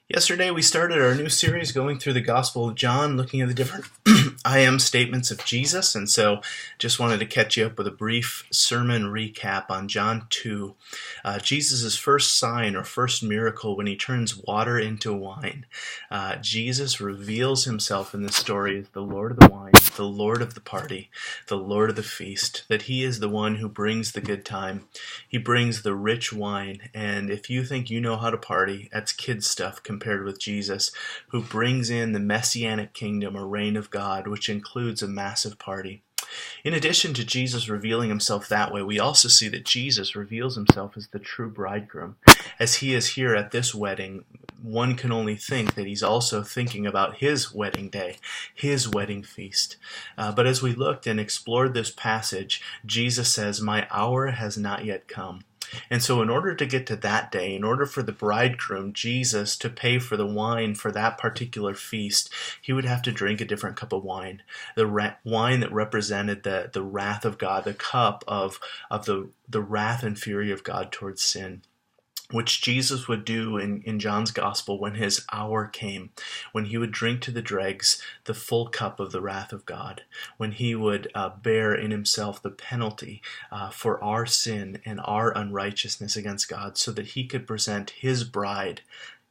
Yesterday, we started our new series going through the Gospel of John, looking at the different I am statements of Jesus. And so just wanted to catch you up with a brief sermon recap on John 2. Jesus' first sign or first miracle when he turns water into wine. Jesus reveals himself in this story as the Lord of the wine, the Lord of the party, the Lord of the feast, that he is the one who brings the good time. He brings the rich wine. And if you think you know how to party, that's kid stuff compared with Jesus, who brings in the messianic kingdom or reign of God, which includes a massive party. In addition to Jesus revealing himself that way, we also see that Jesus reveals himself as the true bridegroom. As he is here at this wedding, one can only think that he's also thinking about his wedding day, his wedding feast. But as we looked and explored this passage, Jesus says, "My hour has not yet come." And so in order to get to that day, in order for the bridegroom, Jesus, to pay for the wine for that particular feast, he would have to drink a different cup of wine. The wine that represented the wrath of God, the cup of the wrath and fury of God towards sin, which Jesus would do in John's gospel when his hour came, when he would drink to the dregs the full cup of the wrath of God, when he would bear in himself the penalty for our sin and our unrighteousness against God, so that he could present his bride,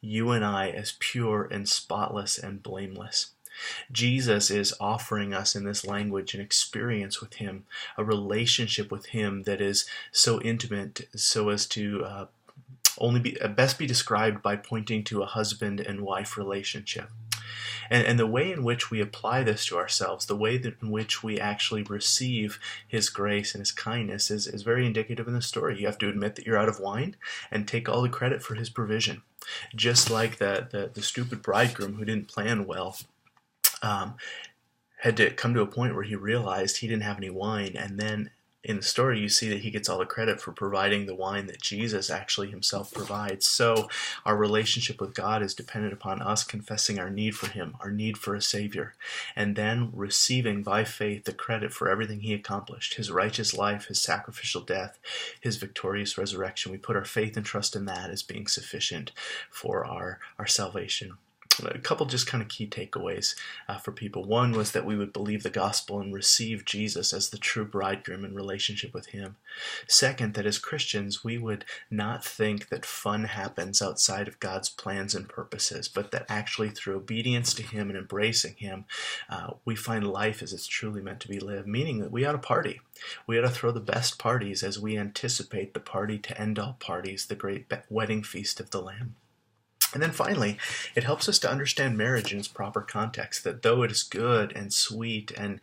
you and I, as pure and spotless and blameless. Jesus is offering us in this language an experience with him, a relationship with him that is so intimate so as to best be described by pointing to a husband and wife relationship. And the way in which we apply this to ourselves, the way in which we actually receive his grace and his kindness is very indicative in the story. You have to admit that you're out of wine and take all the credit for his provision. Just like the stupid bridegroom who didn't plan well had to come to a point where he realized he didn't have any wine, and then in the story, you see that he gets all the credit for providing the wine that Jesus actually himself provides. So our relationship with God is dependent upon us confessing our need for him, our need for a Savior, and then receiving by faith the credit for everything he accomplished, his righteous life, his sacrificial death, his victorious resurrection. We put our faith and trust in that as being sufficient for our salvation. A couple just kind of key takeaways for people. One was that we would believe the gospel and receive Jesus as the true bridegroom in relationship with him. Second, that as Christians, we would not think that fun happens outside of God's plans and purposes, but that actually through obedience to him and embracing him, we find life as it's truly meant to be lived, meaning that we ought to party. We ought to throw the best parties as we anticipate the party to end all parties, the great wedding feast of the Lamb. And then finally, it helps us to understand marriage in its proper context, that though it is good and sweet and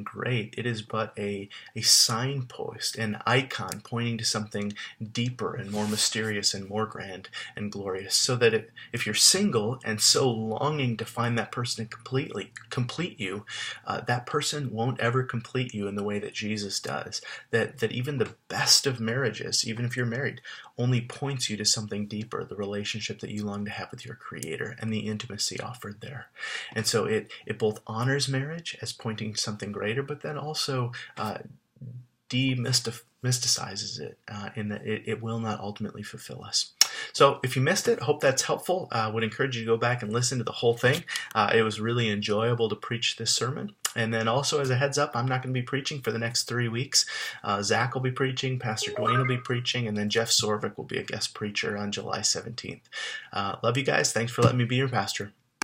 great, it is but a signpost, an icon pointing to something deeper and more mysterious and more grand and glorious. So that if you're single and so longing to find that person to complete you, that person won't ever complete you in the way that Jesus does. That even the best of marriages, even if you're married, only points you to something deeper, the relationship that you long to have with your Creator and the intimacy offered there. And so it both honors marriage as pointing to something greater, but then also demysticizes it in that it will not ultimately fulfill us. So if you missed it, hope that's helpful. I would encourage you to go back and listen to the whole thing. It was really enjoyable to preach this sermon. And then also as a heads up, I'm not going to be preaching for the next 3 weeks. Zach will be preaching, Pastor Dwayne will be preaching, and then Jeff Sorvik will be a guest preacher on July 17th. Love you guys. Thanks for letting me be your pastor.